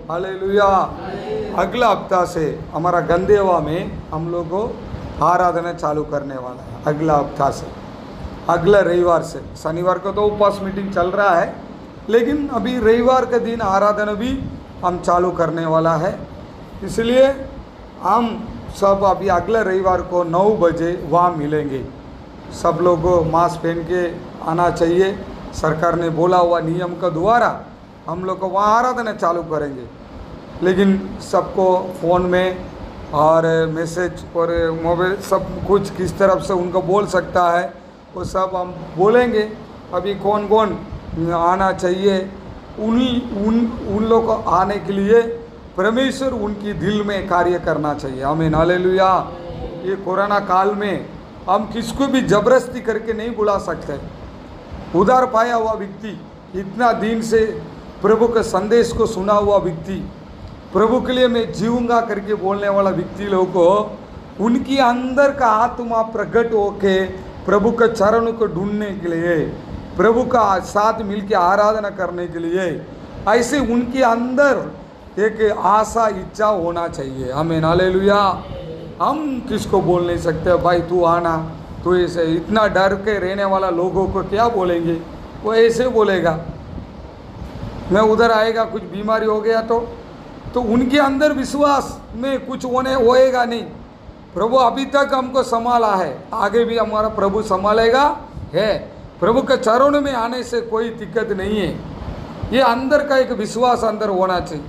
Hallelujah. अगला हफ्ता से हमारा गंदेवा में हम लोग को आराधना चालू करने वाला है। अगला हफ्ता से, अगला रविवार से। शनिवार को तो उपवास मीटिंग चल रहा है, लेकिन अभी रविवार के दिन आराधना भी हम चालू करने वाला है। इसलिए हम सब अभी अगले रविवार को 9 बजे वहाँ मिलेंगे। सब लोग को मास्क पहन के आना चाहिए। सरकार ने बोला हुआ नियम का द्वारा हम लोग को वहाँ आराधना चालू करेंगे, लेकिन सबको फ़ोन में और मैसेज और मोबाइल सब कुछ किस तरफ से उनको बोल सकता है वो सब हम बोलेंगे। अभी कौन कौन आना चाहिए, उन लोग को आने के लिए परमेश्वर उनकी दिल में कार्य करना चाहिए। आमीन, हालेलुया। ये कोरोना काल में हम किसको भी जबरदस्ती करके नहीं बुला सकते। उधार पाया हुआ व्यक्ति, इतना दिन से प्रभु के संदेश को सुना हुआ व्यक्ति, प्रभु के लिए मैं जीऊंगा करके बोलने वाला व्यक्ति लोगों को उनकी अंदर का आत्मा प्रकट होके प्रभु के चरणों को ढूंढने के लिए, प्रभु का साथ मिलकर आराधना करने के लिए, ऐसे उनके अंदर एक आशा इच्छा होना चाहिए। आमीन, हालेलुया। हम किसको बोल नहीं सकते भाई तू आना, तो ऐसे इतना डर के रहने वाला लोगों को क्या बोलेंगे? वो ऐसे बोलेगा मैं उधर आएगा, कुछ बीमारी हो गया तो उनके अंदर विश्वास में कुछ होएगा नहीं। प्रभु अभी तक हमको संभाला है, आगे भी हमारा प्रभु संभालेगा है। प्रभु के चरणों में आने से कोई दिक्कत नहीं है। ये अंदर का एक विश्वास अंदर होना चाहिए।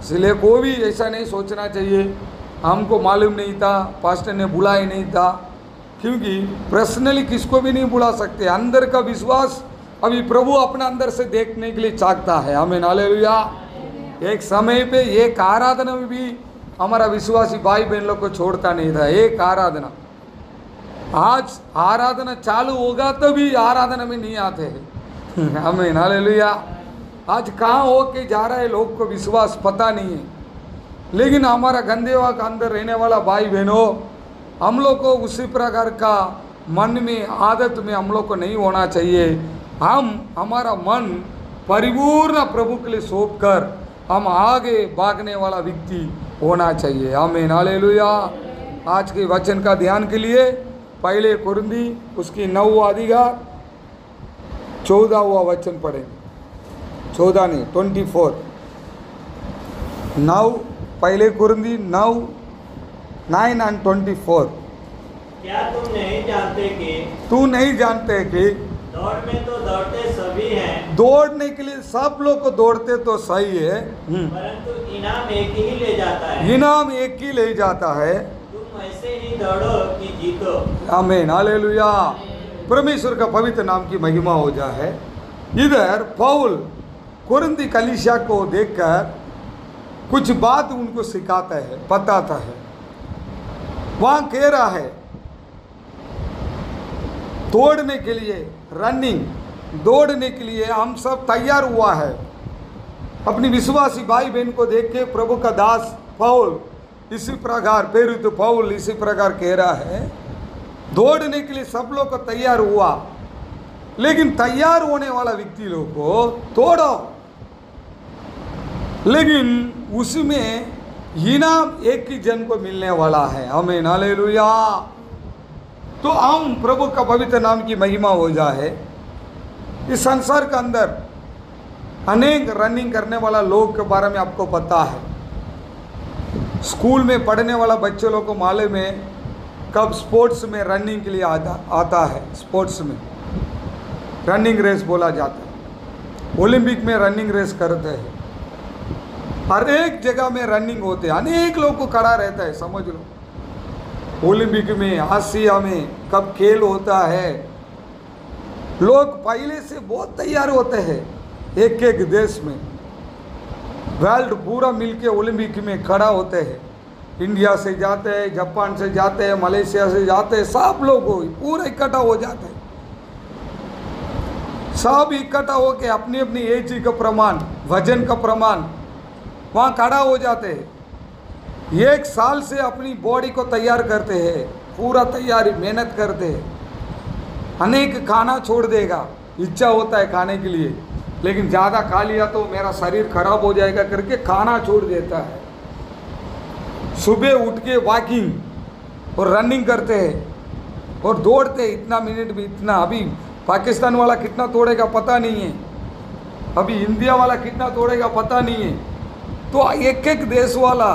इसलिए कोई भी ऐसा नहीं सोचना चाहिए हमको मालूम नहीं था, पास्टर ने बुलाया नहीं था, क्योंकि पर्सनली किसको भी नहीं बुला सकते। अंदर का विश्वास अभी प्रभु अपना अंदर से देखने के लिए चाहता है। आमीन, हालेलुया। एक समय पे एक आराधना में भी हमारा विश्वासी भाई बहन लोग को छोड़ता नहीं था। एक आराधना, आज आराधना चालू होगा तो भी आराधना में नहीं आते हैं। आमीन, हालेलुया। आज कहाँ हो के जा रहा है लोग को विश्वास पता नहीं है। लेकिन हमारा गंदेवा के अंदर रहने वाला भाई बहनों, हम लोग को उसी प्रकार का मन में आदत में हम लोग को नहीं होना चाहिए। हमारा मन परिपूर्ण प्रभु के लिए सौंप कर हम आगे भागने वाला व्यक्ति होना चाहिए। आमीन, हालेलुया। आज के वचन का ध्यान के लिए पहले कुरिन्थी उसकी 9वां अधिकार 14वां वचन पढ़ेंगे। 14 नहीं 24 9, पहले कुरिन्थी 9 and 24। क्या तुम नहीं जानते कि तू नहीं जानते कि दौड़ में तो दौड़ते सभी हैं, दौड़ने के लिए सब लोग को दौड़ते तो सही है, परंतु इनाम एक ही ले जाता है। इनाम एक ही ले जाता है। तुम ऐसे ही दौड़ो कि जीतो। आमीन, हालेलुया। परमेश्वर का पवित्र नाम की महिमा हो जाए। इधर पौल कुरिन्थी कलीसिया को देखकर कुछ बात उनको सिखाता है, बताता है। वहाँ कह रहा है दौड़ने के लिए, रनिंग दौड़ने के लिए हम सब तैयार हुआ है। अपनी विश्वासी भाई बहन को देख के प्रभु का दास पौल इसी प्रकार, प्रेरित पौल इसी प्रकार कह रहा है दौड़ने के लिए सब लोग को तैयार हुआ, लेकिन तैयार होने वाला व्यक्ति लोग को दौड़ो, लेकिन उसमें इनाम एक ही जन को मिलने वाला है। आमीन, हालेलुया। तो हम प्रभु का पवित्र नाम की महिमा हो जाए। इस संसार के अंदर अनेक रनिंग करने वाला लोग के बारे में आपको पता है। स्कूल में पढ़ने वाला बच्चे लोग को मालूम है कब स्पोर्ट्स में रनिंग के लिए आता है। स्पोर्ट्स में रनिंग रेस बोला जाता है। ओलंपिक में रनिंग रेस करते हैं। हर एक जगह में रनिंग होते हैं, अनेक लोग को खड़ा रहता है। समझ लो ओलंपिक में, आसिया में कब खेल होता है, लोग पहले से बहुत तैयार होते हैं। एक एक देश में वर्ल्ड पूरा मिलके ओलंपिक में खड़ा होते हैं। इंडिया से जाते हैं, जापान से जाते हैं, मलेशिया से जाते हैं, सब लोग पूरा इकट्ठा हो जाते हैं। सब इकट्ठा होके अपनी अपनी एज का प्रमाण, वजन का प्रमाण वहाँ खड़ा हो जाते हैं। एक साल से अपनी बॉडी को तैयार करते हैं, पूरा तैयारी मेहनत करते हैं। अनेक खाना छोड़ देगा, इच्छा होता है खाने के लिए, लेकिन ज़्यादा खा लिया तो मेरा शरीर खराब हो जाएगा करके खाना छोड़ देता है। सुबह उठ के वॉकिंग और रनिंग करते हैं और दौड़ते, इतना मिनट में इतना। अभी पाकिस्तान वाला कितना तोड़ेगा पता नहीं है, अभी इंडिया वाला कितना तोड़ेगा पता नहीं है। तो एक एक देश वाला,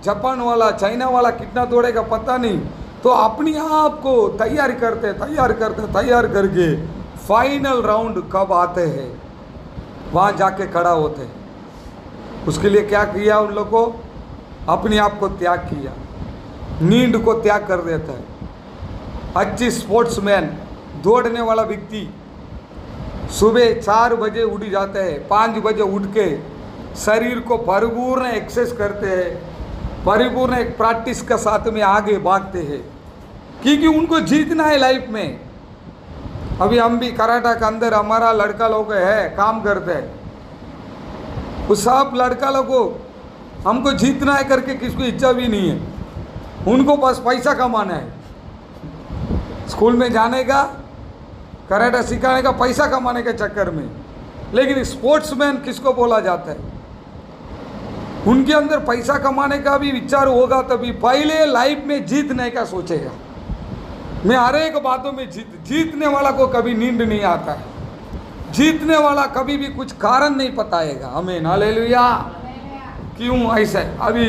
जापान वाला, चाइना वाला कितना तोड़ेगा पता नहीं। तो अपने आप को तैयार करके फाइनल राउंड कब आते हैं वहाँ जाके खड़ा होते हैं। उसके लिए क्या किया उन लोग को? अपने आप को त्याग किया, नींद को त्याग कर देता है। अच्छी स्पोर्ट्समैन, दौड़ने वाला व्यक्ति सुबह 4 बजे उठ जाते हैं, 5 बजे उठ के शरीर को परिपूर्ण एक्सरसाइज करते हैं, परिपूर्ण एक प्रैक्टिस के साथ में आगे भागते हैं, क्योंकि उनको जीतना है लाइफ में। अभी हम भी कराटा के अंदर हमारा लड़का लोग है, काम करते हैं, उस सब लड़का लोग को हमको जीतना है करके किसको इच्छा भी नहीं है। उनको बस पैसा कमाना है, स्कूल में जाने का, कराटा सिखाने का, पैसा कमाने के चक्कर में। लेकिन स्पोर्ट्समैन किसको बोला जाता है? उनके अंदर पैसा कमाने का भी विचार होगा तभी, पहले लाइफ में जीतने का सोचेगा। मैं हर एक बातों में जीतने वाला को कभी नींद नहीं आता है, जीतने वाला कभी भी कुछ कारण नहीं बताएगा हमें। हालेलुया। क्यों ऐसा है? अभी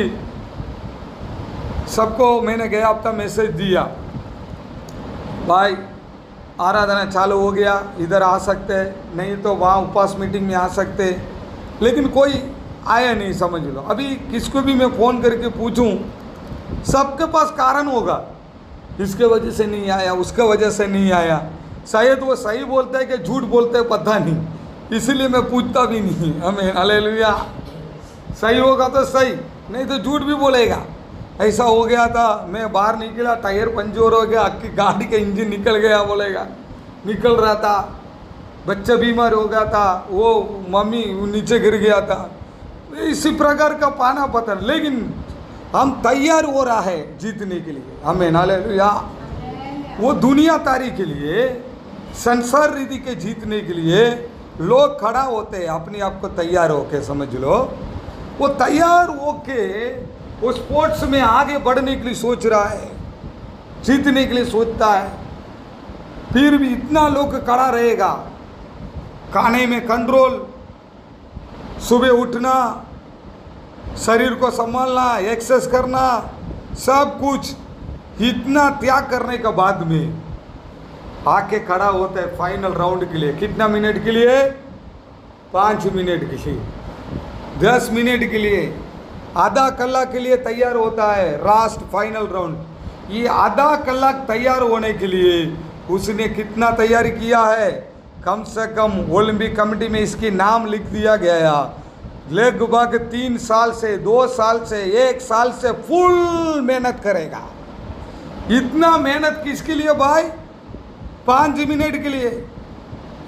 सबको मैंने गया हफ्ता मैसेज दिया, भाई आराधना चालू हो गया, इधर आ सकते हैं, नहीं तो वहाँ उपवास मीटिंग में आ सकते हैं। लेकिन कोई आया नहीं, समझ लो। अभी किसको भी मैं फ़ोन करके पूछूं, सबके पास कारण होगा, इसके वजह से नहीं आया, उसके वजह से नहीं आया। शायद वो सही बोलते हैं कि झूठ बोलते हैं पता नहीं, इसीलिए मैं पूछता भी नहीं। हमें हालेलुया। सही होगा तो सही, नहीं तो झूठ भी बोलेगा। ऐसा हो गया था, मैं बाहर निकला, टायर पंचर हो गया, गाड़ी का इंजन निकल गया, बोलेगा निकल रहा था, बच्चा बीमार हो गया था, वो मम्मी नीचे गिर गया था। इसी प्रकार का पाना पता नहीं, लेकिन हम तैयार हो रहा है जीतने के लिए। हमें हालेलुया। वो दुनियादारी के लिए, संसार रीति के जीतने के लिए लोग खड़ा होते हैं अपने आप को तैयार होके, समझ लो। वो तैयार होके वो स्पोर्ट्स में आगे बढ़ने के लिए सोच रहा है, जीतने के लिए सोचता है, फिर भी इतना लोग खड़ा रहेगा। खाने में कंट्रोल, सुबह उठना, शरीर को संभालना, एक्सरसाइज करना, सब कुछ इतना त्याग करने के बाद में आके खड़ा होता है फाइनल राउंड के लिए। कितना मिनट के लिए? 5 मिनट के लिए, 10 मिनट के लिए, आधा कलाक के लिए तैयार होता है लास्ट फाइनल राउंड। ये आधा कलाक तैयार होने के लिए उसने कितना तैयारी किया है? कम से कम ओलंपिक कमेटी में इसकी नाम लिख दिया गया। लगभग 3 साल से, 2 साल से, 1 साल से फुल मेहनत करेगा। इतना मेहनत किसके लिए भाई? 5 मिनट के लिए।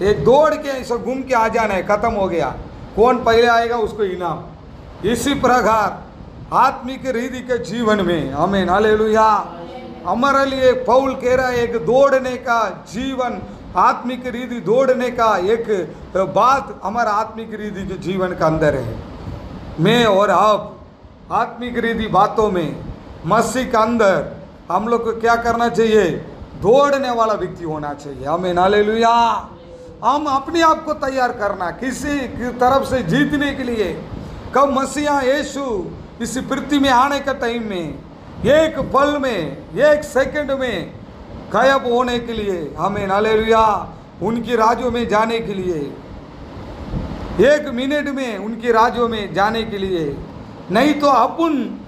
एक दौड़ के ऐसा घूम के आ जाना है, खत्म हो गया, कौन पहले आएगा उसको इनाम। इसी प्रकार आत्मिक रीति के जीवन में हमें हालेलुया, हमारे लिए पौल कह रहा है एक दौड़ने का जीवन, आत्मिक रीति दौड़ने का एक बात हमारा आत्मिक रीति के जीवन का अंदर है। मैं और आप आत्मिक रीति बातों में मसीह का अंदर हम लोग को क्या करना चाहिए? दौड़ने वाला व्यक्ति होना चाहिए। हमें हालेलुया। हम अपने आप को तैयार करना किसी की तरफ से जीतने के लिए। कब मसीहा यीशु इस पृथ्वी में आने का टाइम में, एक पल में, एक सेकंड में गायब होने के लिए, हमें हालेलुया उनकी राज्यों में जाने के लिए, 1 मिनट में उनकी राज्यों में जाने के लिए। नहीं तो अपन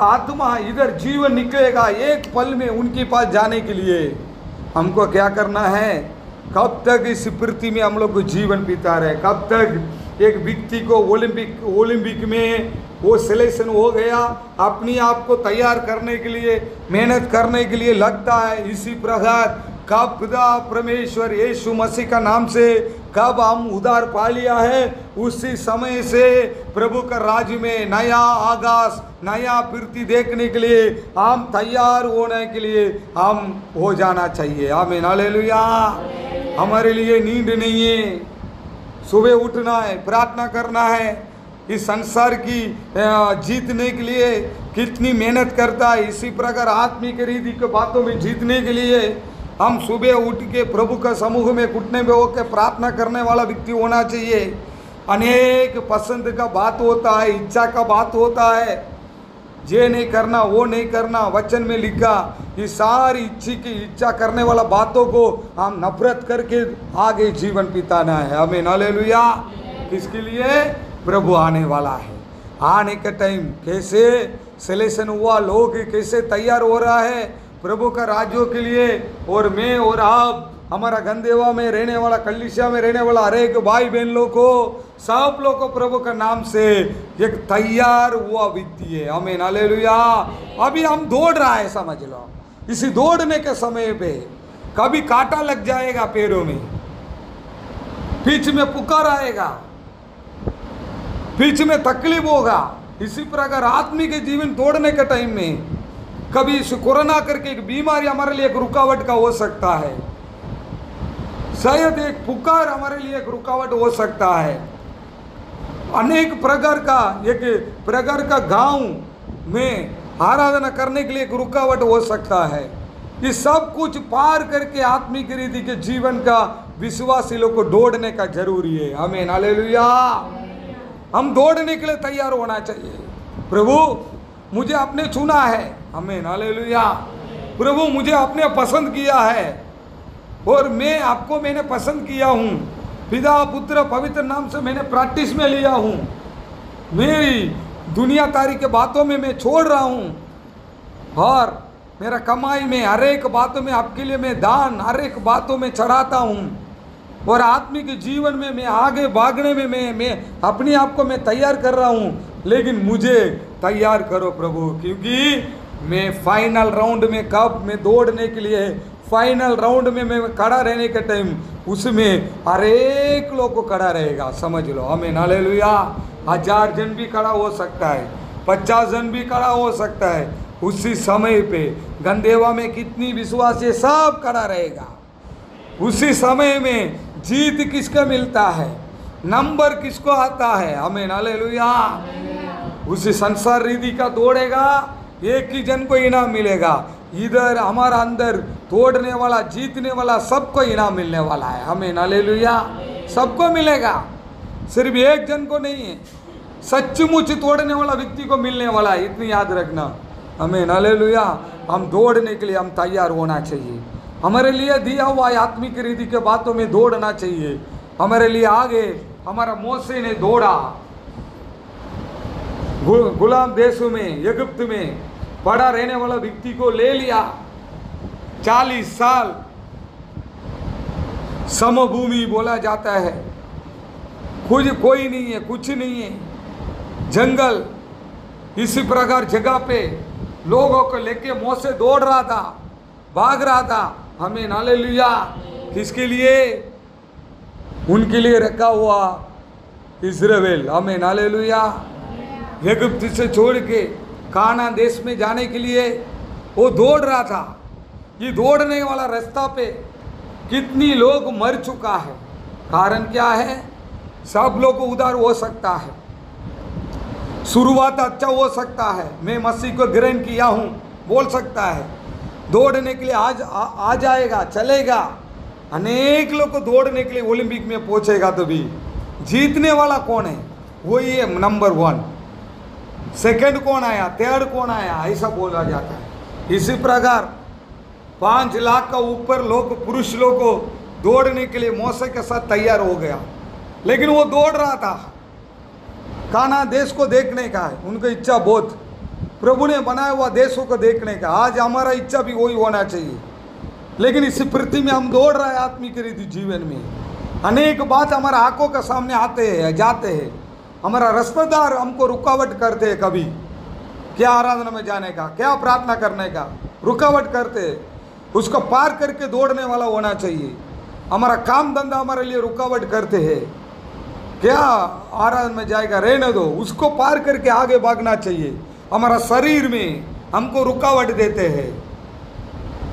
आत्मा इधर जीवन निकलेगा, एक पल में उनके पास जाने के लिए हमको क्या करना है? कब तक इस पृथ्वी में हम लोग को जीवन बीता रहे? कब तक एक व्यक्ति को ओलंपिक में वो सिलेक्शन हो गया, अपने आप को तैयार करने के लिए, मेहनत करने के लिए लगता है। इसी प्रकार कब खुदा परमेश्वर यीशु मसीह का नाम से कब हम उद्धार पा लिया है, उसी समय से प्रभु का राज्य में नया आगाज, नया पृथ्वी देखने के लिए हम तैयार होने के लिए हम हो जाना चाहिए। आमीन हालेलुया। हमारे लिए नींद नहीं है, सुबह उठना है, प्रार्थना करना है, इस संसार की जीतने के लिए कितनी मेहनत करता है। इसी प्रकार आत्मिक रीति के बातों में जीतने के लिए हम सुबह उठ के प्रभु का समूह में घुटने में होकर प्रार्थना करने वाला व्यक्ति होना चाहिए। अनेक पसंद का बात होता है, इच्छा का बात होता है, ये नहीं करना वो नहीं करना, वचन में लिखा, ये सारी इच्छा करने वाला बातों को हम नफरत करके आगे जीवन बिताना है। आमीन, हालेलुया। किसके लिए? प्रभु आने वाला है। आने का टाइम कैसे सिलेक्शन हुआ, लोग कैसे तैयार हो रहा है प्रभु का राज्यों के लिए। और मैं और आप, हमारा गंदेवा में रहने वाला, कलिसिया में रहने वाला हर एक भाई बहन लोग को, सब लोग को प्रभु का नाम से एक तैयार हुआ व्यक्ति है। आमीन, हालेलुया। अभी हम दौड़ रहा है, समझ लो। इसी दौड़ने के समय पे कभी कांटा लग जाएगा पैरों में, बीच में पुकार आएगा, बीच में तकलीफ होगा। इसी प्रकार आदमी के जीवन दौड़ने के टाइम में कभी कोरोना करके एक बीमारी हमारे लिए एक रुकावट का हो सकता है, शायद एक पुकार हमारे लिए एक रुकावट हो सकता है, अनेक प्रकार का गांव में आराधना करने के लिए एक रुकावट हो सकता है। ये सब कुछ पार करके आत्मिक रीति के जीवन का विश्वासी लोग को दौड़ने का जरूरी है। आमीन, हालेलुया। हम दौड़ने के लिए तैयार होना चाहिए। प्रभु मुझे आपने चुना है, आमीन, हालेलुया। प्रभु मुझे आपने पसंद किया है और मैंने पसंद किया हूँ। पिता पुत्र पवित्र नाम से मैंने प्रैक्टिस में लिया हूँ। मेरी दुनियादारी के बातों में मैं छोड़ रहा हूँ और मेरा कमाई में हर एक बातों में आपके लिए मैं दान हर एक बातों में चढ़ाता हूँ। और आत्मिक जीवन में मैं आगे भागने में मैं अपने आप को मैं तैयार कर रहा हूँ। लेकिन मुझे तैयार करो प्रभु, क्योंकि मैं फाइनल राउंड में कब मैं दौड़ने के लिए फाइनल राउंड में मैं खड़ा रहने के टाइम उसमें हर एक लोग को खड़ा रहेगा, समझ लो। आमीन, हालेलुया। 1000 जन भी खड़ा हो सकता है, 50 जन भी खड़ा हो सकता है। उसी समय पे गंदेवा में कितनी विश्वास है, सब खड़ा रहेगा। उसी समय में जीत किसका मिलता है, नंबर किसको आता है। आमीन, हालेलुया। उसी संसार रीति का दौड़ेगा, एक ही जन को इनाम मिलेगा। इधर हमारा अंदर तोड़ने वाला, जीतने वाला, सबको इनाम मिलने वाला है। आमीन, हालेलुया। सबको मिलेगा, सिर्फ एक जन को नहीं है। सचमुच तोड़ने वाला व्यक्ति को मिलने वाला है, इतनी याद रखना। आमीन, हालेलुया। हम दौड़ने के लिए हम तैयार होना चाहिए। हमारे लिए दिया हुआ आत्मिक रीति के बातों में दौड़ना चाहिए। हमारे लिए आगे हमारा मोसे ने दौड़ा, गुलाम देशों में, इजिप्ट में पड़ा रहने वाला व्यक्ति को ले लिया। 40 साल समभूमि बोला जाता है, कोई नहीं है, कुछ नहीं है, जंगल। इसी प्रकार जगह पे लोगों को लेके मोसे दौड़ रहा था, भाग रहा था। आमीन, हालेलुया। किसके लिए? उनके लिए रखा हुआ इस्राएल। आमीन, हालेलुया। इजिप्ट से छोड़ के कानान देश में जाने के लिए वो दौड़ रहा था। ये दौड़ने वाला रास्ता पे कितनी लोग मर चुका है। कारण क्या है? सब लोग को उधार हो सकता है, शुरुआत अच्छा हो सकता है, मैं मसीह को ग्रहण किया हूँ बोल सकता है, दौड़ने के लिए आज आ जाएगा, चलेगा। अनेक लोग को दौड़ने के लिए ओलंपिक में पहुंचेगा। तो भी जीतने वाला कौन है? वही है नंबर 1। सेकंड कौन आया, थर्ड कौन आया, ऐसा बोला जाता है। इसी प्रकार 5 लाख का ऊपर लोग, पुरुष लोग को दौड़ने के लिए मोसे के साथ तैयार हो गया। लेकिन वो दौड़ रहा था, कानान देश को देखने का है उनकी इच्छा बहुत, प्रभु ने बनाया हुआ देशों को देखने का। आज हमारा इच्छा भी वही होना चाहिए। लेकिन इसी पृथ्वी में हम दौड़ रहे हैं आत्मिक रीति जीवन में। अनेक बात हमारा आंखों के सामने आते हैं, जाते हैं। हमारा रिश्तेदार हमको रुकावट करते हैं, कभी क्या आराधना में जाने का, क्या प्रार्थना करने का रुकावट करते हैं। उसको पार करके दौड़ने वाला होना चाहिए। हमारा काम धंधा हमारे लिए रुकावट करते हैं, क्या आराधना में जाएगा, रहने दो, उसको पार करके आगे भागना चाहिए। हमारा शरीर में हमको रुकावट देते हैं,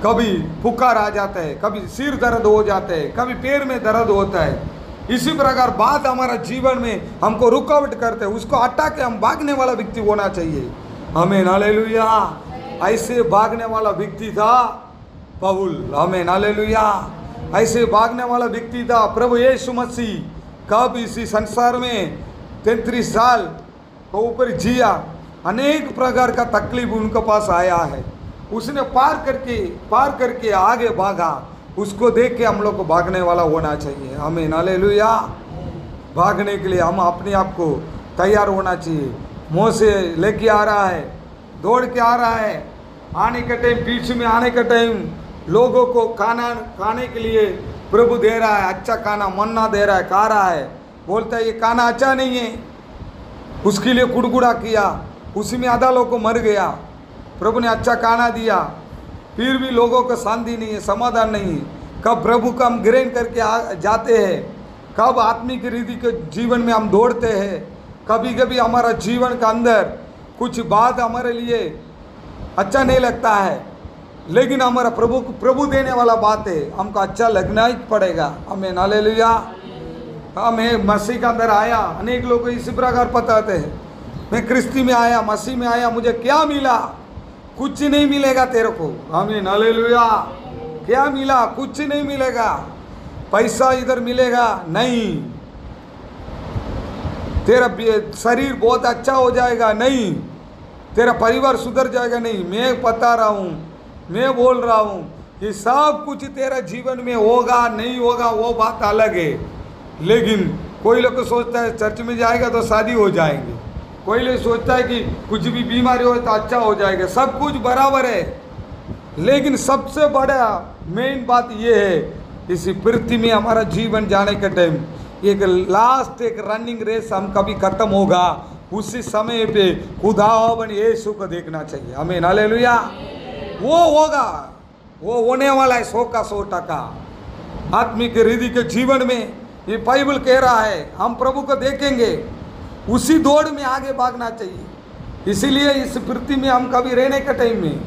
कभी पुकार आ जाता है, कभी सिर दर्द हो जाता है, कभी पैर में दर्द होता है। इसी प्रकार बात हमारा जीवन में हमको रुकावट करते हैं, उसको हटा के हम भागने वाला व्यक्ति होना चाहिए। आमीन, हालेलुया। ऐसे भागने वाला व्यक्ति था पौल। आमीन, हालेलुया। ऐसे भागने वाला व्यक्ति था प्रभु यीशु मसीह। कब इसी संसार में 33 साल को ऊपर जिया, अनेक प्रकार का तकलीफ उनके पास आया है, उसने पार करके आगे भागा। उसको देख के हम लोग को भागने वाला होना चाहिए। आमीन, हालेलुया। भागने के लिए हम अपने आप को तैयार होना चाहिए। मोसे लेके आ रहा है, दौड़ के आ रहा है, आने के टाइम, बीच में आने के टाइम लोगों को खाने के लिए प्रभु दे रहा है, अच्छा खाना मन्ना दे रहा है, खा रहा है। बोलता है ये खाना अच्छा नहीं है, उसके लिए कुड़कुड़ा किया, उसी में आधा लोग को मर गया। प्रभु ने अच्छा खाना दिया, फिर भी लोगों को शांति नहीं है, समाधान नहीं है। कब प्रभु का हम ग्रहण करके जाते हैं, कब आत्मिक रीति के जीवन में हम दौड़ते हैं। कभी कभी हमारा जीवन के अंदर कुछ बात हमारे लिए अच्छा नहीं लगता है, लेकिन हमारा प्रभु देने वाला बात है, हमको अच्छा लगना ही पड़ेगा। आमीन, हालेलुया। मैं मसीह का अंदर आया, अनेक लोग को इसी प्रकार बताते हैं, मैं क्रिस्ती में आया, मसीह में आया, मुझे क्या मिला? कुछ नहीं मिलेगा तेरे को। आमीन, हालेलुया। क्या मिला? कुछ नहीं मिलेगा। पैसा इधर मिलेगा नहीं, तेरा शरीर बहुत अच्छा हो जाएगा नहीं, तेरा परिवार सुधर जाएगा नहीं। मैं बता रहा हूँ, मैं बोल रहा हूँ, ये सब कुछ तेरा जीवन में होगा नहीं होगा वो बात अलग है। लेकिन कोई लोग सोचता है चर्च में जाएगा तो शादी हो जाएंगे, कोई लोग सोचता है कि कुछ भी बीमारी हो तो अच्छा हो जाएगा। सब कुछ बराबर है, लेकिन सबसे बड़ा मेन बात ये है, इसी पृथ्वी में हमारा जीवन जाने के टाइम एक लास्ट एक रनिंग रेस हम कभी खत्म होगा, उसी समय पे खुदावन यीशु को देखना चाहिए। आमीन, हालेलुया। वो होगा, वो होने वाला है 100 का 100%। आत्मिक रीति के जीवन में ये बाइबल कह रहा है, हम प्रभु को देखेंगे, उसी दौड़ में आगे भागना चाहिए। इसीलिए इस पृथ्वी में हम कभी रहने के टाइम में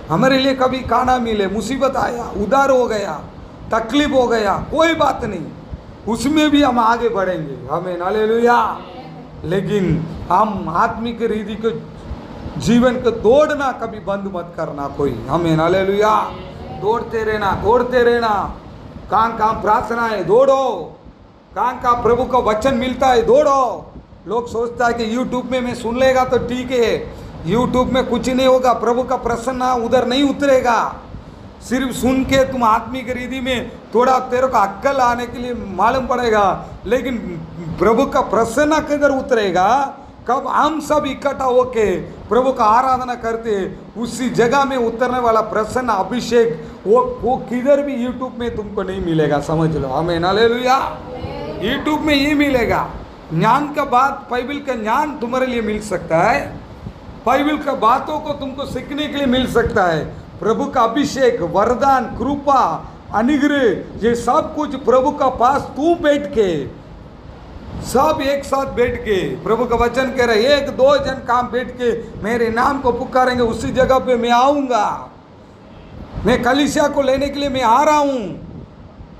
हमारे लिए कभी खाना मिले, मुसीबत आया, उधार हो गया, तकलीफ हो गया, कोई बात नहीं, उसमें भी हम आगे बढ़ेंगे। आमीन, हालेलुया। लेकिन हम आत्मिक रीति के जीवन को दौड़ना कभी बंद मत करना कोई। आमीन, हालेलुया। दौड़ते रहना। कहाँ प्रार्थना है, दौड़ो। कहाँ प्रभु का वचन मिलता है, दौड़ो। लोग सोचता है कि यूट्यूब में मैं सुन लेगा तो ठीक है, यूट्यूब में कुछ नहीं होगा, प्रभु का प्रसन्न उधर नहीं उतरेगा। सिर्फ सुन के तुम आत्मिक रीति में थोड़ा तेरे को अक्कल आने के लिए मालूम पड़ेगा, लेकिन प्रभु का प्रसन्न किधर उतरेगा? कब हम सब इकट्ठा होके प्रभु का आराधना करते, उसी जगह में उतरने वाला प्रसन्न अभिषेक वो किधर भी यूट्यूब में तुमको नहीं मिलेगा, समझ लो। आमीन, हालेलुया। यूट्यूब में ये मिलेगा, ज्ञान का बात, बाइबल का ज्ञान तुम्हारे लिए मिल सकता है, बाइबल का बातों को तुमको सीखने के लिए मिल सकता है। प्रभु का अभिषेक, वरदान, कृपा, अनुग्रह, ये सब कुछ प्रभु का पास तू बैठ के, सब एक साथ बैठ के, प्रभु का वचन कह रहे 1-2 जन काम बैठ के मेरे नाम को पुकारेंगे, उसी जगह पे मैं आऊँगा। मैं कलीसिया को लेने के लिए मैं आ रहा हूँ,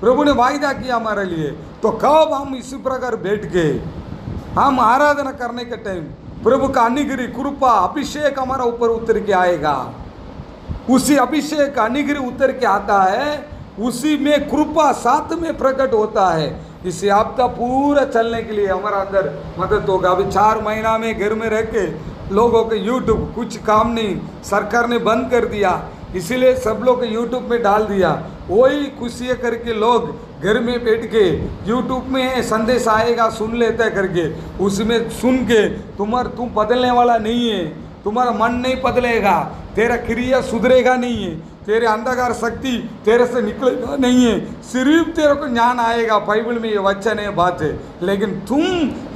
प्रभु ने वायदा किया हमारे लिए। तो कब हम इसी प्रकार बैठ के हम आराधना करने के टाइम प्रभु का अनुग्रह, कृपा, अभिषेक हमारा ऊपर उतर के आएगा। उसी अभिषेक अनुग्रह उतर के आता है, उसी में कृपा साथ में प्रकट होता है। इसी हफ्ता पूरा चलने के लिए हमारा अंदर मदद होगा। अभी 4 महीना में घर में रह के लोगों के यूट्यूब कुछ काम नहीं, सरकार ने बंद कर दिया, इसीलिए सब लोग यूट्यूब में डाल दिया। वही खुशी करके लोग घर में बैठ के यूट्यूब में संदेश आएगा सुन लेते हैं करके, उसमें सुन के तुम बदलने वाला नहीं है, तुम्हारा मन नहीं बदलेगा, तेरा क्रिया सुधरेगा नहीं है, तेरे अंधकार शक्ति तेरे से निकलेगा नहीं है, सिर्फ तेरे को ज्ञान आएगा। बाइबल में ये वचन है, बात है, लेकिन तुम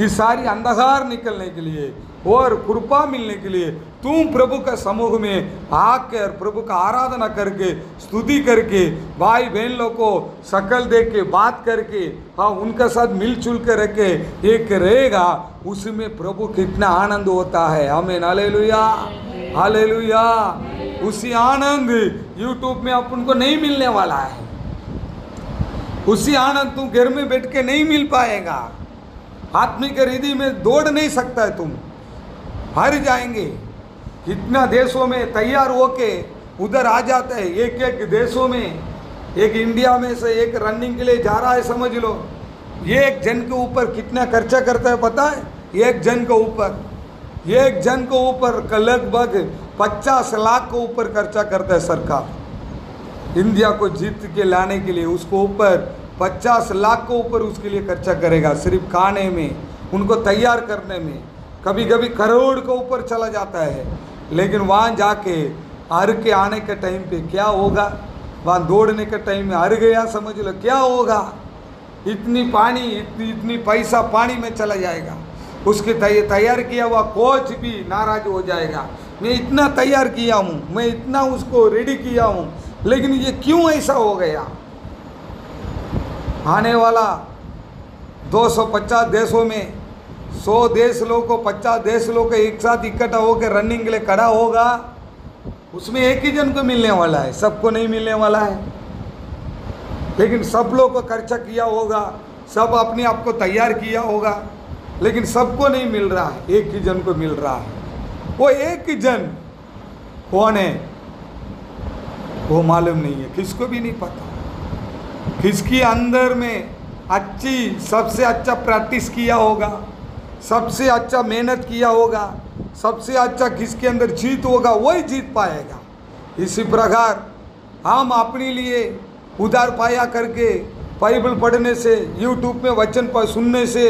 ये सारी अंधकार निकलने के लिए और कृपा मिलने के लिए तुम प्रभु का समूह में आकर प्रभु का आराधना करके, स्तुति करके, भाई बहन लोग को शकल देख के, बात करके, हाँ उनके साथ मिलजुल कर रखे एक रहेगा, उसमें प्रभु कितना आनंद होता है। आमीन, हालेलुया, हालेलुया। उसी आनंद यूट्यूब में अपन को नहीं मिलने वाला है, उसी आनंद तुम घर में बैठ के नहीं मिल पाएगा। आत्मिक रिद्धि में दौड़ नहीं सकता है, तुम हार जाएंगे। कितना देशों में तैयार होके उधर आ जाते हैं, एक एक देशों में, एक इंडिया में से एक रनिंग के लिए जा रहा है, समझ लो। एक जन के ऊपर कितना खर्चा करता है पता है? एक जन के ऊपर लगभग 50 लाख के ऊपर खर्चा करता है सरकार। इंडिया को जीत के लाने के लिए उसको ऊपर 50 लाख के ऊपर उसके लिए खर्चा करेगा, सिर्फ खाने में, उनको तैयार करने में। कभी कभी करोड़ के ऊपर चला जाता है। लेकिन वहाँ जाके हार के आने के टाइम पे क्या होगा? वहाँ दौड़ने के टाइम में हार गया, समझ लो क्या होगा? इतनी पैसा पानी में चला जाएगा। उसके तैयार किया हुआ कोच भी नाराज हो जाएगा। मैं इतना तैयार किया हूँ, मैं इतना उसको रेडी किया हूँ, लेकिन ये क्यों ऐसा हो गया? आने वाला 250 देशों में 100 देश लोग को 50 देश लोग एक साथ इकट्ठा होकर रनिंग के लिए खड़ा होगा, उसमें एक ही जन को मिलने वाला है, सबको नहीं मिलने वाला है। लेकिन सब लोग को खर्चा किया होगा, सब अपने आप को तैयार किया होगा, लेकिन सबको नहीं मिल रहा है, एक ही जन को मिल रहा है। वो एक ही जन कौन है वो मालूम नहीं है, किसको भी नहीं पता। किसकी अंदर में सबसे अच्छा प्रैक्टिस किया होगा, सबसे अच्छा मेहनत किया होगा, सबसे अच्छा किसके अंदर जीत होगा, वही जीत पाएगा। इसी प्रकार हम अपने लिए उधार पाया करके बाइबल पढ़ने से, यूट्यूब में वचन पर सुनने से,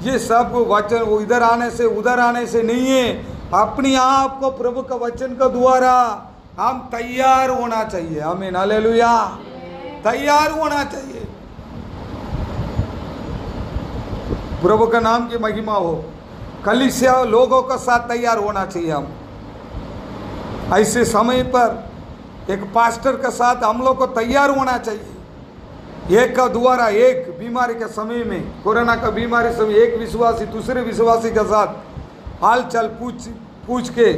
ये सब वचन इधर आने से उधर आने से नहीं है। अपने आप को प्रभु का वचन का द्वारा हम तैयार होना चाहिए। आमीन, हालेलुया। तैयार होना चाहिए। प्रभु का नाम की महिमा हो। कलीसिया लोगों का साथ तैयार होना चाहिए। हम ऐसे समय पर एक पास्टर के साथ हम लोग को तैयार होना चाहिए। एक का द्वारा एक बीमारी के समय में, कोरोना का बीमारी समय, एक विश्वासी दूसरे विश्वासी के साथ हाल चाल पूछ के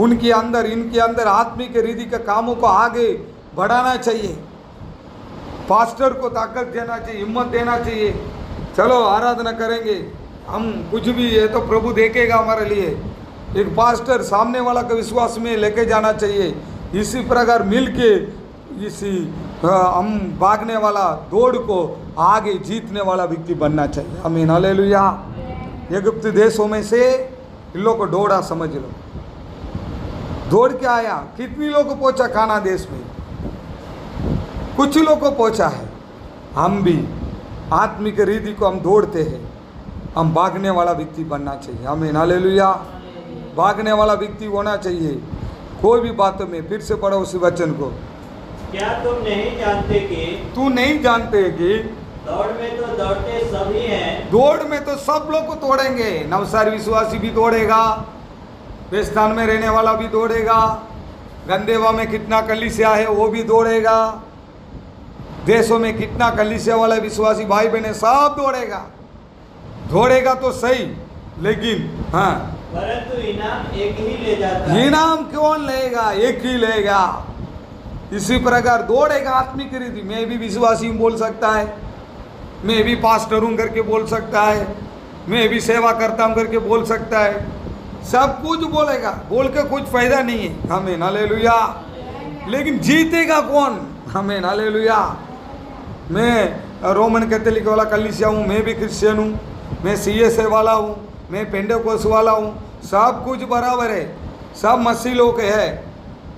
उनके अंदर इनके अंदर आत्मिक रिद्धि के कामों को आगे बढ़ाना चाहिए। पास्टर को ताकत देना चाहिए, हिम्मत देना चाहिए। चलो आराधना करेंगे हम, कुछ भी है तो प्रभु देखेगा हमारे लिए। एक पास्टर सामने वाला का विश्वास में लेके जाना चाहिए। इसी प्रकार मिलके हम भागने वाला दौड़ को आगे जीतने वाला व्यक्ति बनना चाहिए। आमीन, हालेलुया। इजिप्ट देशों में से इन लोग को दौड़ा, समझ लो दौड़ के आया। कितनी लोग को पहुंचा खाना देश में? कुछ लोग को पहुंचा है। हम भी आत्मिक रिद्धि को हम दौड़ते हैं, हम भागने वाला व्यक्ति बनना चाहिए। आमीन, हालेलुया। भागने वाला व्यक्ति होना चाहिए कोई भी बातों में। फिर से पढ़ो उस वचन को। क्या तुम नहीं जानते कि तू नहीं जानते कि दौड़ में तो दौड़ते सभी हैं। दौड़ में तो सब लोग को तोड़ेंगे। नवसारी विश्वासी भी दौड़ेगा, बेस्तान में रहने वाला भी दौड़ेगा, गंदेवा में कितना कलीसिया है वो भी दौड़ेगा, देशों में कितना कलीसिया वाला विश्वासी भाई बहने सब दौड़ेगा। दौड़ेगा तो सही, लेकिन हाँ, परंतु इनाम एक ही ले जाता है। इनाम कौन लेगा? एक ही लेगा। इसी प्रकार दौड़ेगा आत्मिक रिद्धि। मैं भी विश्वासी हूँ बोल सकता है, मैं भी पास्टर हूँ करके बोल सकता है, मैं भी सेवा करता हूँ करके बोल सकता है। सब कुछ बोलेगा, बोल के कुछ फायदा नहीं है। आमीन, हालेलुया। लेकिन जीतेगा कौन? आमीन, हालेलुया। मैं रोमन कैथोलिक वाला कलीसिया हूँ, मैं भी क्रिश्चियन हूँ, मैं CSA वाला हूँ, मैं पेंटेकोस्त वाला हूँ, सब कुछ बराबर है, सब मसीह लोग है।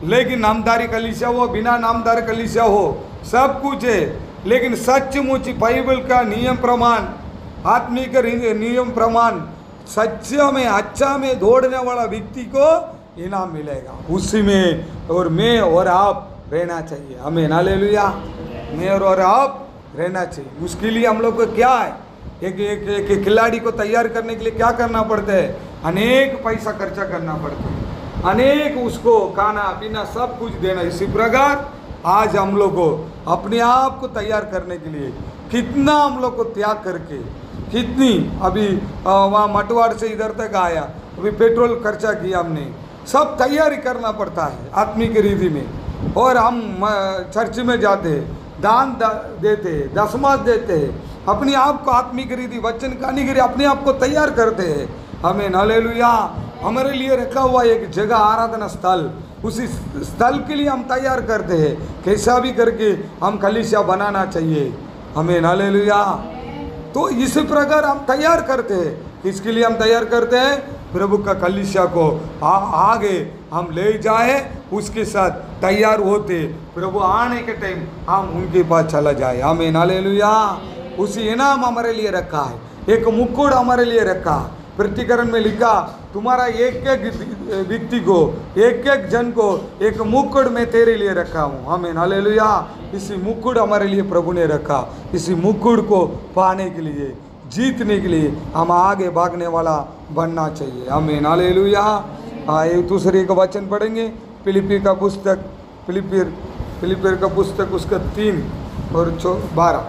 लेकिन नामदारी कलीसिया हो, बिना नामदार कलीसिया हो, सब कुछ है। लेकिन सचमुच बाइबल का नियम प्रमाण, आत्मिक नियम प्रमाण, सच्चा में अच्छा में दौड़ने वाला व्यक्ति को इनाम मिलेगा। उसी में और मैं और आप रहना चाहिए। आमीन, हालेलुया। मैं और आप रहना चाहिए। उसके लिए हम लोग को क्या है? एक खिलाड़ी को तैयार करने के लिए क्या करना पड़ता है? अनेक पैसा खर्चा करना पड़ता है, अनेक उसको खाना पीना सब कुछ देना। इसी प्रकार आज हम लोग को अपने आप को तैयार करने के लिए कितना हम लोग को त्याग करके, कितनी अभी वहाँ मटवाड़ से इधर तक आया, अभी पेट्रोल खर्चा किया हमने, सब तैयारी करना पड़ता है आत्मिक रिद्धि में। और हम चर्च में जाते हैं, दान देते हैं, दशमांश देते हैं, अपने आप को आत्मिक रीति वचन कहने के लिए अपने आप को तैयार करते हैं। आमीन, हालेलुया। हमारे लिए रखा हुआ एक जगह आराधना स्थल, उसी स्थल के लिए हम तैयार करते हैं, कैसा भी करके हम कलीसिया बनाना चाहिए। आमीन, हालेलुया। तो इस प्रकार हम तैयार करते हैं। किसके लिए हम तैयार करते हैं? प्रभु का कलीसिया को आगे हम ले जाए, उसके साथ तैयार होते, प्रभु आने के टाइम हम उनके पास चला जाए। आमीन, हालेलुया। उसी इनाम हमारे लिए रखा है, एक मुकुट हमारे लिए रखा है। प्रतिकरण में लिखा, तुम्हारा एक एक व्यक्ति को, एक एक जन को एक मुकुट में तेरे लिए रखा हूँ। आमीन, हालेलुया। इसी मुकुट हमारे लिए प्रभु ने रखा। इसी मुकुट को पाने के लिए, जीतने के लिए हम आगे भागने वाला बनना चाहिए। आमीन, हालेलुया। एक दूसरे का वचन पढ़ेंगे, फिलिपियर का पुस्तक, फिलिपियर का पुस्तक उसका 3 और 12।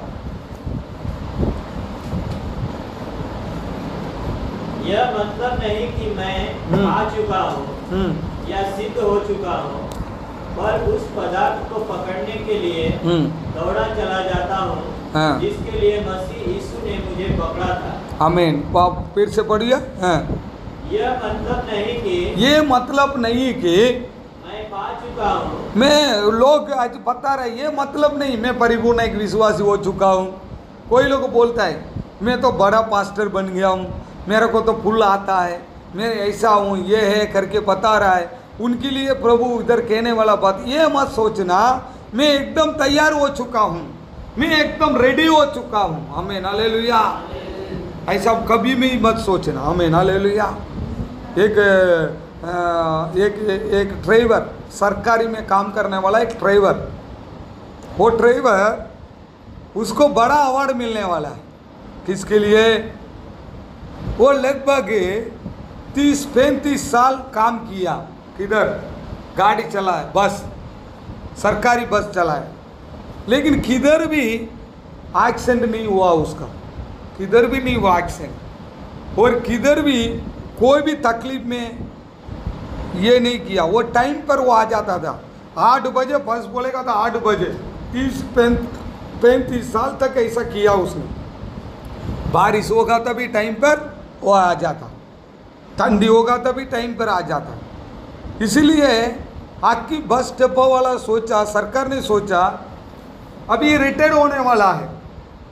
यह मतलब नहीं कि मैं आ चुका हूँ या सिद्ध हो चुका हूँ, पर उस पदार्थ को पकड़ने के लिए दौड़ा चला जाता हूँ जिसके लिए मसीह यीशु ने मुझे पकड़ा था। आमीन। आप फिर से पढ़िए। यह मतलब नहीं कि, ये मतलब नहीं कि मैं पा चुका हूँ, मैं, लोग आज बता रहे, ये मतलब नहीं मैं परिपूर्ण एक विश्वासी हो चुका हूँ। कोई लोग बोलता है मैं तो बड़ा पास्टर बन गया हूँ, मेरे को तो फुल आता है, मैं ऐसा हूँ, ये है करके बता रहा है। उनके लिए प्रभु इधर कहने वाला बात, ये मत सोचना मैं एकदम तैयार हो चुका हूँ, मैं एकदम रेडी हो चुका हूँ। आमीन, हालेलुया। ऐसा कभी भी मत सोचना। आमीन, हालेलुया। एक ड्राइवर, सरकारी में काम करने वाला एक ड्राइवर, वो ड्राइवर, उसको बड़ा अवार्ड मिलने वाला है। किसके लिए? वो लगभग 30-35 साल काम किया, किधर गाड़ी चलाए, बस, सरकारी बस चलाए, लेकिन किधर भी एक्सीडेंट नहीं हुआ उसका, किधर भी नहीं हुआ एक्सीडेंट, और किधर भी कोई भी तकलीफ में ये नहीं किया। वो टाइम पर वो आ जाता था, 8 बजे बस बोलेगा था, 8 बजे, 30-35 साल तक ऐसा किया उसने। बारिश होगा तभी टाइम पर वो आ जाता, ठंडी होगा तभी टाइम पर आ जाता। इसलिए आपकी बस डिपो वाला सोचा, सरकार ने सोचा अभी रिटायर होने वाला है,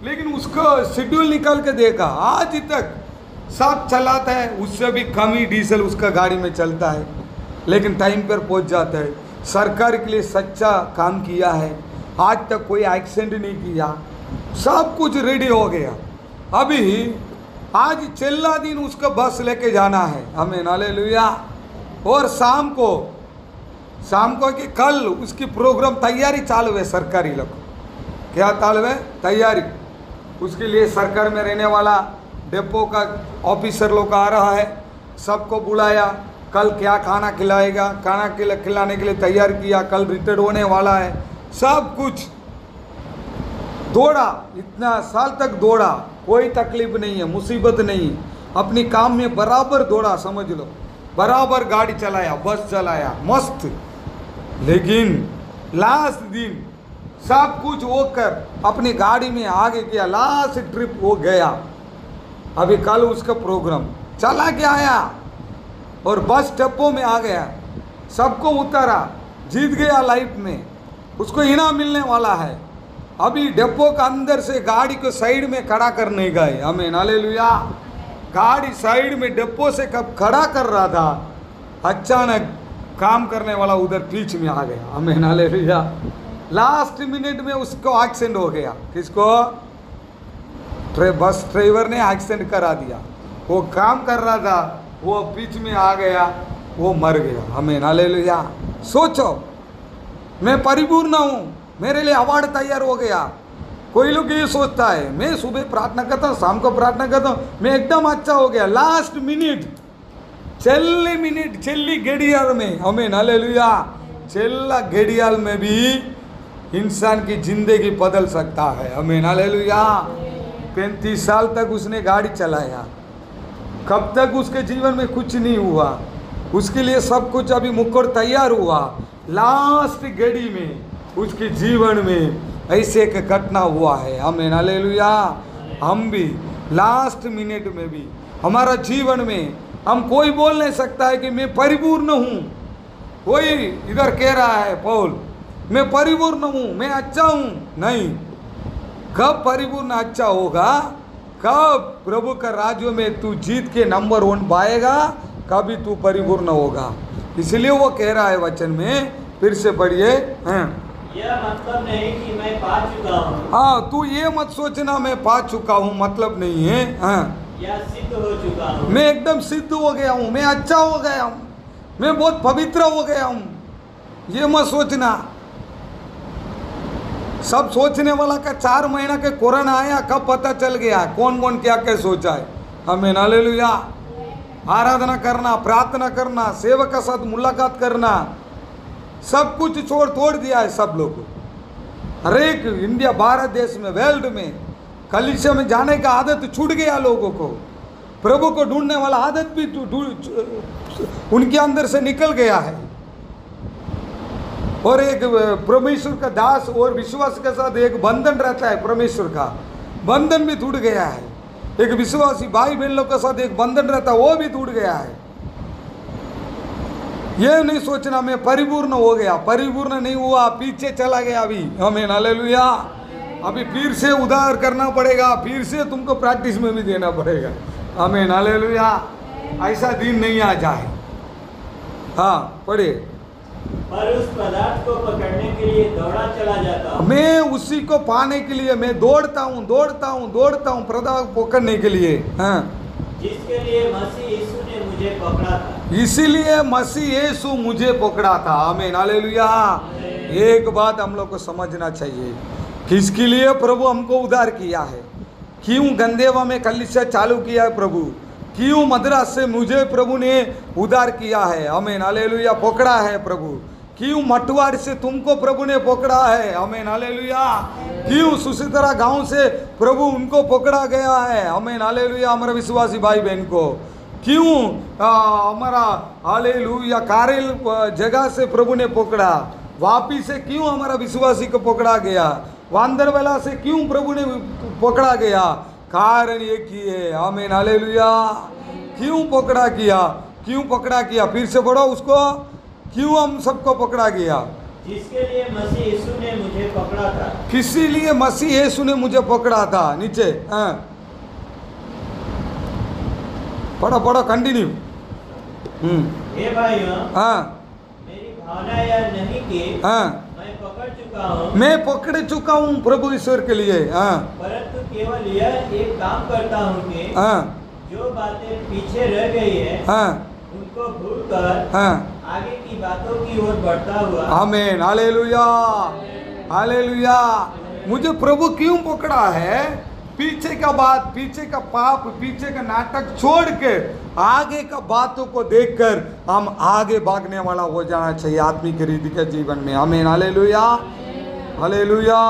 लेकिन उसको शेड्यूल निकाल के देखा, आज तक सब चलाता है, उससे भी कम ही डीजल उसका गाड़ी में चलता है, लेकिन टाइम पर पहुंच जाता है। सरकार के लिए सच्चा काम किया है, आज तक कोई एक्सीडेंट नहीं किया, सब कुछ रेडी हो गया। अभी आज चल्ला दिन उसका बस लेके जाना है। आमीन, हालेलुया। और शाम को कि कल उसकी प्रोग्राम तैयारी चालू है, सरकारी लोग क्या चालू है? तैयारी। उसके लिए सरकार में रहने वाला डिपो का ऑफिसर लोग आ रहा है, सबको बुलाया, कल क्या खाना खिलाएगा, खाना खिलाने के लिए तैयार किया, कल रिटायर होने वाला है, सब कुछ दौड़ा, इतना साल तक दौड़ा, कोई तकलीफ नहीं है, मुसीबत नहीं, अपनी काम में बराबर दौड़ा, समझ लो, बराबर गाड़ी चलाया, बस चलाया, मस्त। लेकिन लास्ट दिन सब कुछ होकर अपनी गाड़ी में आगे किया, लास्ट ट्रिप वो गया। अभी कल उसका प्रोग्राम चला के आया और बस डिपो में आ गया, सबको उतारा, जीत गया लाइफ में, उसको इनाम मिलने वाला है। अभी डिपो के अंदर से गाड़ी को साइड में खड़ा करने गए। आमीन, हालेलुया। गाड़ी साइड में डिपो से कब खड़ा कर रहा था, अचानक काम करने वाला उधर बीच में आ गया। आमीन, हालेलुया। लास्ट मिनट में उसको एक्सीडेंट हो गया। किसको? बस ड्राइवर ने एक्सीडेंट करा दिया। वो काम कर रहा था, वो बीच में आ गया, वो मर गया। आमीन, हालेलुया। सोचो, मैं परिपूर्ण हूँ, मेरे लिए अवार्ड तैयार हो गया। कोई लोग ये सोचता है मैं सुबह प्रार्थना करता हूँ, शाम को प्रार्थना करता हूँ, मैं एकदम अच्छा हो गया। लास्ट मिनट, छेल्ली घड़ियाल में, आमीन, हालेलुया, छेल्ला घड़ियाल में भी इंसान की जिंदगी बदल सकता है। आमीन, हालेलुया। 35 साल तक उसने गाड़ी चलाया, कब तक उसके जीवन में कुछ नहीं हुआ, उसके लिए सब कुछ अभी मुकुट तैयार हुआ। लास्ट घड़ी में उसके जीवन में ऐसे एक घटना हुआ है। आमीन, हालेलुया। हम भी लास्ट मिनट में भी हमारा जीवन में हम कोई बोल नहीं सकता है कि मैं परिपूर्ण हूँ। कोई इधर कह रहा है पौल मैं परिपूर्ण हूँ, मैं अच्छा हूँ। नहीं, कब परिपूर्ण अच्छा होगा? कब प्रभु का राज्य में तू जीत के नंबर 1 पाएगा, कभी तू परिपूर्ण होगा। इसलिए वो कह रहा है वचन में, फिर से पढ़िए। यह मतलब नहीं कि मैं पा चुका हूँ। हाँ, तू ये मत सोचना मैं पा चुका हूँ, मतलब नहीं है। हाँ, या सिद्ध हो चुका हूँ। मैं एकदम सिद्ध हो गया हूँ, मैं अच्छा हो गया हूँ, मैं बहुत पवित्र हो गया हूँ, ये मत सोचना। सब सोचने वाला का 4 महीना के कोरोना आया, कब पता चल गया कौन कौन क्या क्या सोचा है। आमीन, हालेलुया। आराधना करना, प्रार्थना करना, सेवक के साथ मुलाकात करना, सब कुछ छोड़ तोड़ दिया है सब लोग। हर एक इंडिया, भारत देश में, वर्ल्ड में कलीसिया में जाने का आदत छूट गया लोगों को। प्रभु को ढूंढने वाला आदत भी उनके अंदर से निकल गया है। और एक परमेश्वर का दास और विश्वास के साथ एक बंधन रहता है, परमेश्वर का बंधन भी टूट गया है। एक विश्वासी भाई बहन लोग के साथ एक बंधन रहता है, वो भी टूट गया है। ये नहीं सोचना मैं परिपूर्ण हो गया, परिपूर्ण नहीं हुआ, पीछे चला गया अभी। आमीन, हालेलुया। अभी फिर से उधार करना पड़ेगा, फिर से तुमको प्रैक्टिस में भी देना पड़ेगा। आमीन, हालेलुया। ऐसा दिन नहीं आ जाए। हाँ, पढ़िए। पर उस पदार्थ को पकड़ने के लिए दौड़ा चला जाता हूँ। मैं उसी को पाने के लिए मैं दौड़ता हूँ, दौड़ता हूँ, दौड़ता हूँ, पदार्थ पकड़ने के लिए। हाँ, जिसके लिए मसीह यीशु ने मुझे पकड़ा था। इसीलिए मसीह यीशु मुझे पकड़ा था। आमीन, हालेलुया। एक बात हम लोग को समझना चाहिए, किसके लिए प्रभु हमको उद्धार किया है, क्यों गंदेवा में कलीसिया चालू किया है प्रभु, क्यों मद्रास से मुझे प्रभु ने उद्धार किया है। आमीन, हालेलुया। पकड़ा है प्रभु, क्यों मटवाड़ से तुमको प्रभु ने पकड़ा है। आमीन, हालेलुया। क्यों सुसितरा गांव से प्रभु उनको पकड़ा गया है। आमीन, हालेलुया। हमारे विश्वासी भाई बहन को क्यों हमारा हालेलुया कारेल जगह से प्रभु ने पकड़ा, वापी से क्यों हमारा विश्वासी को पकड़ा गया, वांदरवेला से क्यों प्रभु ने पकड़ा गया, कारण एक ही है। आमीन, हालेलुया। क्यों पकड़ा किया, क्यों पकड़ा किया, फिर से पढ़ो उसको, क्यों हम सबको पकड़ा गया। जिसके लिए मसीह यीशु ने मुझे पकड़ा था। किसी लिए मसीह यीशु ने मुझे पकड़ा था। नीचे पढ़ो पढ़ो, कंटिन्यू। हे भाइयों, हाँ, मेरी भावना यह नहीं कि हाँ, मैं पकड़ चुका हूँ, मैं पकड़ चुका हूँ प्रभु ईश्वर के लिए। हाँ, परंतु केवल यह एक काम करता हूँ कि हाँ, जो बातें पीछे रह गई है हाँ, उनको भूलकर हाँ, आगे की बातों की ओर बढ़ता हुआ। आमीन, हालेलुया, हालेलुया। मुझे प्रभु क्यों पकड़ा है? पीछे का बात, पीछे का पाप, पीछे का नाटक छोड़ के आगे का बातों को देखकर हम आगे भागने वाला हो जाना चाहिए आत्मिक रीति के जीवन में। आमीन, हालेलुया, हालेलुया।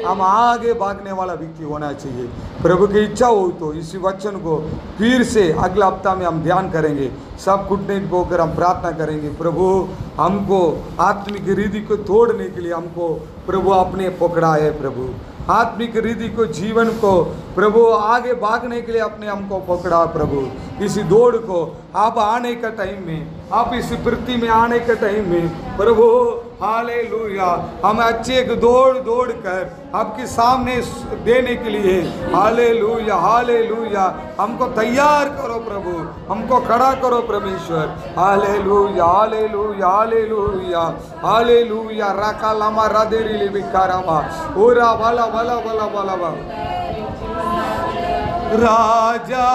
हम आगे भागने वाला व्यक्ति होना चाहिए। प्रभु की इच्छा हो तो इसी वचन को फिर से अगला हफ्ता में हम ध्यान करेंगे। सब घुटने होकर हम प्रार्थना करेंगे, प्रभु हमको आत्मिक रीति को तोड़ने के लिए हमको प्रभु अपने पकड़ा है। प्रभु आत्मिक रीति को, जीवन को प्रभु आगे भागने के लिए अपने हमको पकड़ा। प्रभु इसी दौड़ को आप आने का टाइम में, आप इस पृथ्वी में आने के टाइम में प्रभु हालेलुया हम अच्छे एक दौड़ दौड़ कर आपके सामने देने के लिए हालेलुया, हालेलुया हमको तैयार करो प्रभु, हमको खड़ा करो परमेश्वर। Hallelujah, hallelujah, hallelujah, hallelujah. राका लामा रादेरी ले बिकारामा ओरा वाला वाला वाला वाला वाला। राजा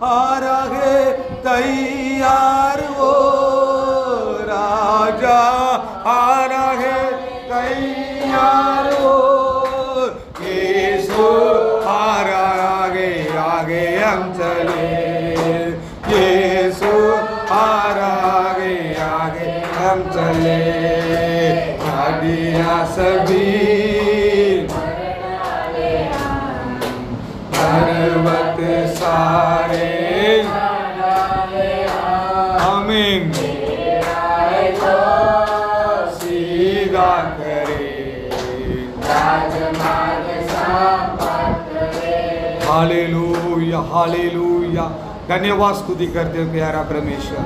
आ रहे तैयार हो, राजा आ रहे तैयार हो, यीशु आ रहा, आगे आगे हम चले, यीशु आ रहा, आगे आगे हम चले। गाड़ियाँ सभी पर्वत सारे, आमीन, सीधा करे। Hallelujah hallelujah. धन्यवाद स्तुति करते हो प्यारा परमेश्वर।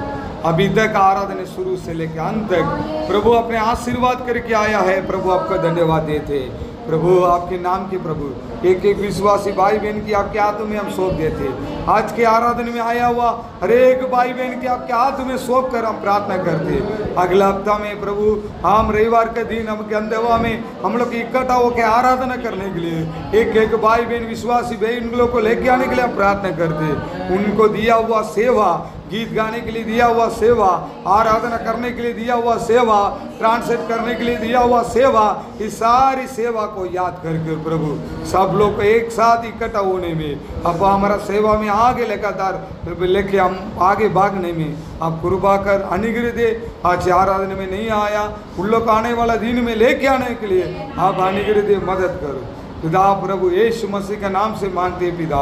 अभी तक आराधना शुरू से लेकर अंत तक प्रभु अपने आशीर्वाद करके आया है। प्रभु आपका धन्यवाद देते प्रभु, आपके नाम के प्रभु एक एक विश्वासी भाई बहन की आपके हाथों में हम सौंप देते। आज के आराधना में आया हुआ हर एक भाई बहन की आपके हाथों में सौंप कर हम प्रार्थना करते। अगला हफ्ता में प्रभु हम रविवार के दिन हम गंदेवा में हम लोग इकट्ठा होकर आराधना करने के लिए एक एक भाई बहन विश्वासी बहन लोग को लेके आने के लिए हम प्रार्थना करते। उनको दिया हुआ सेवा, गीत गाने के लिए दिया हुआ सेवा, आराधना करने के लिए दिया हुआ सेवा, ट्रांसलेट करने के लिए दिया हुआ सेवा, इस सारी सेवा को याद करके प्रभु सब लोग को एक साथ इकट्ठा होने में अब हमारा सेवा में आगे लगातार लेके हम आगे भागने में आप कृपा कर अनुग्रह दे। आज आराधना में नहीं आया उन लोग आने वाला दिन में लेके आने के लिए आप अनुग्रह दे, मदद करो पिता प्रभु यीशु मसीह के नाम से मांगते पिता,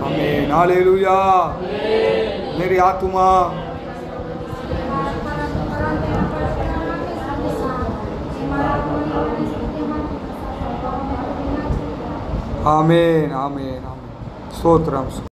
आमीन हालेलुया। मेरी आत्मा आमीन आमीन आमीन स्तोत्रम।